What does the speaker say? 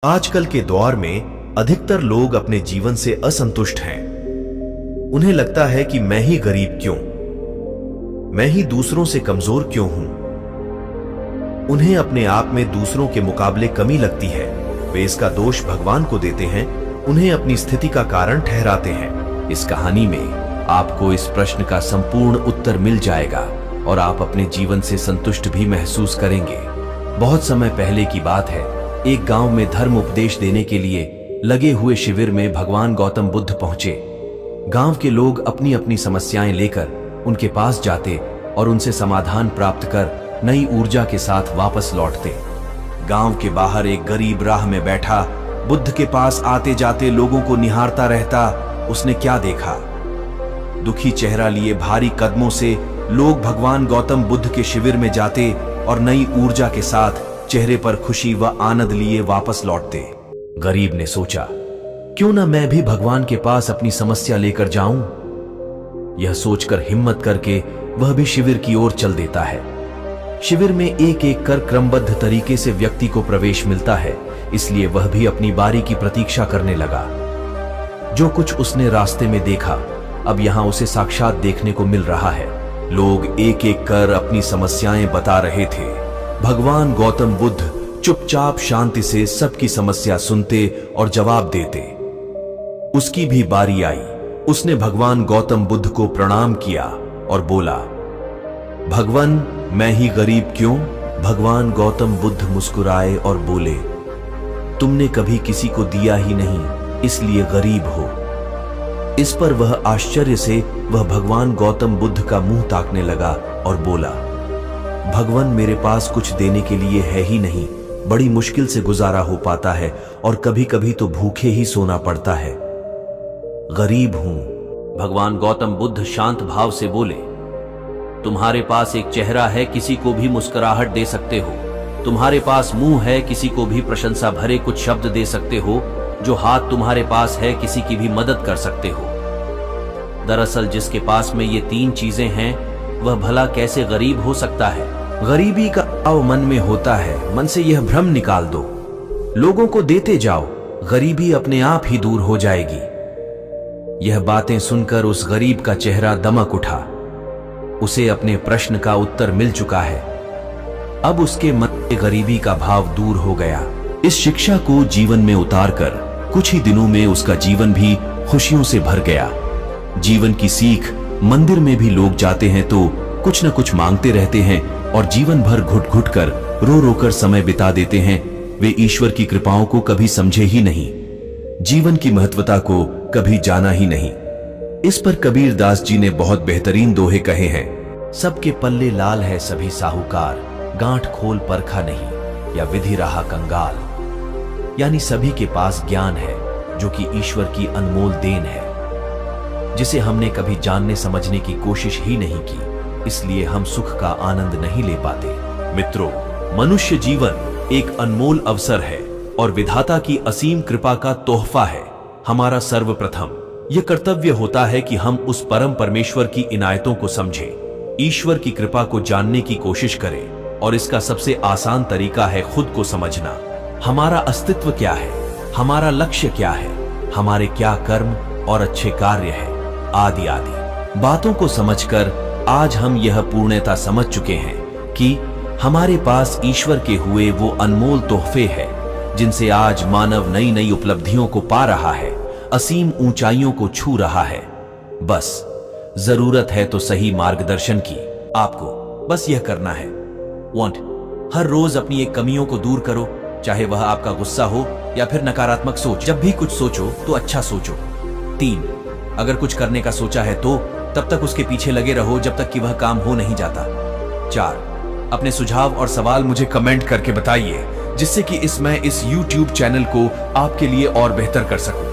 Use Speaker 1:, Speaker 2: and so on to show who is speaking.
Speaker 1: आजकल के दौर में अधिकतर लोग अपने जीवन से असंतुष्ट हैं। उन्हें लगता है कि मैं ही गरीब क्यों, मैं ही दूसरों से कमजोर क्यों हूं। उन्हें अपने आप में दूसरों के मुकाबले कमी लगती है। वे इसका दोष भगवान को देते हैं, उन्हें अपनी स्थिति का कारण ठहराते हैं। इस कहानी में आपको इस प्रश्न का संपूर्ण उत्तर मिल जाएगा और आप अपने जीवन से संतुष्ट भी महसूस करेंगे। बहुत समय पहले की बात है, एक गांव में धर्म उपदेश देने के लिए लगे हुए शिविर में भगवान गौतम बुद्ध पहुंचे। गांव के लोग अपनी अपनी समस्याएं लेकर उनके पास जाते और उनसे समाधान प्राप्त कर नई ऊर्जा के साथ वापस लौटते। गांव के बाहर एक गरीब राह में बैठा बुद्ध के पास आते जाते लोगों को निहारता रहता। उसने क्या देखा? दुखी चेहरा लिए भारी कदमों से लोग भगवान गौतम बुद्ध के शिविर में जाते और नई ऊर्जा के साथ चेहरे पर खुशी व आनंद लिए वापस लौटते। गरीब ने सोचा, क्यों ना मैं भी भगवान के पास अपनी समस्या लेकर जाऊं। यह सोचकर हिम्मत करके वह भी शिविर की ओर चल देता है। शिविर में एक एक कर क्रमबद्ध तरीके से व्यक्ति को प्रवेश मिलता है, इसलिए वह भी अपनी बारी की प्रतीक्षा करने लगा। जो कुछ उसने रास्ते में देखा, अब यहां उसे साक्षात देखने को मिल रहा है। लोग एक एक कर अपनी समस्याएं बता रहे थे। भगवान गौतम बुद्ध चुपचाप शांति से सबकी समस्या सुनते और जवाब देते। उसकी भी बारी आई। उसने भगवान गौतम बुद्ध को प्रणाम किया और बोला, भगवान मैं ही गरीब क्यों? भगवान गौतम बुद्ध मुस्कुराए और बोले, तुमने कभी किसी को दिया ही नहीं, इसलिए गरीब हो। इस पर वह आश्चर्य से वह भगवान गौतम बुद्ध का मुंह ताकने लगा और बोला, भगवान मेरे पास कुछ देने के लिए है ही नहीं, बड़ी मुश्किल से गुजारा हो पाता है और कभी कभी तो भूखे ही सोना पड़ता है, गरीब हूं। भगवान गौतम बुद्ध शांत भाव से बोले, तुम्हारे पास एक चेहरा है, किसी को भी मुस्कुराहट दे सकते हो। तुम्हारे पास मुंह है, किसी को भी प्रशंसा भरे कुछ शब्द दे सकते हो। जो हाथ तुम्हारे पास है, किसी की भी मदद कर सकते हो। दरअसल जिसके पास में ये तीन चीजें हैं, वह भला कैसे गरीब हो सकता है? गरीबी का भाव मन में होता है, मन से यह भ्रम निकाल दो। लोगों को देते जाओ, गरीबी अपने आप ही दूर हो जाएगी। यह बातें सुनकर उस गरीब का चेहरा दमक उठा। उसे अपने प्रश्न का उत्तर मिल चुका है। अब उसके मन में गरीबी का भाव दूर हो गया। इस शिक्षा को जीवन में उतारकर कुछ ही दिनों में उसका जीवन भी खुशियों से भर गया। जीवन की सीख, मंदिर में भी लोग जाते हैं तो कुछ न कुछ मांगते रहते हैं और जीवन भर घुट घुट कर रो रो कर समय बिता देते हैं। वे ईश्वर की कृपाओं को कभी समझे ही नहीं, जीवन की महत्वता को कभी जाना ही नहीं। इस पर कबीर दास जी ने बहुत बेहतरीन दोहे कहे हैं। सबके पल्ले लाल है सभी साहूकार, गांठ खोल परखा नहीं या विधि रहा कंगाल। यानी सभी के पास ज्ञान है जो कि ईश्वर की अनमोल देन है, जिसे हमने कभी जानने समझने की कोशिश ही नहीं की, इसलिए हम सुख का आनंद नहीं ले पाते। मित्रों, मनुष्य जीवन एक अनमोल अवसर है और विधाता की असीम कृपा का तोहफा है। हमारा सर्वप्रथम यह कर्तव्य होता है कि हम उस परम परमेश्वर की इनायतों को समझें, ईश्वर की कृपा को जानने की कोशिश करें। और इसका सबसे आसान तरीका है खुद को समझना। हमारा अस्तित्व क्या है, हमारा लक्ष्य क्या है, हमारे क्या कर्म और अच्छे कार्य है, आदि आदि बातों को समझकर आज हम यह पूर्णता समझ चुके हैं कि हमारे पास ईश्वर के हुए वो अनमोल तोहफे हैं जिनसे आज मानव नई नई उपलब्धियों को पा रहा है, असीम ऊंचाइयों को छू रहा है। बस जरूरत है तो सही मार्गदर्शन की। आपको बस यह करना है। हर रोज अपनी एक कमियों को दूर करो, चाहे वह आपका गुस्सा हो या फिर नकारात्मक सोच। जब भी कुछ सोचो तो अच्छा सोचो। 3, अगर कुछ करने का सोचा है तो तब तक उसके पीछे लगे रहो जब तक कि वह काम हो नहीं जाता। 4, अपने सुझाव और सवाल मुझे कमेंट करके बताइए, जिससे कि मैं इस YouTube चैनल को आपके लिए और बेहतर कर सकूं।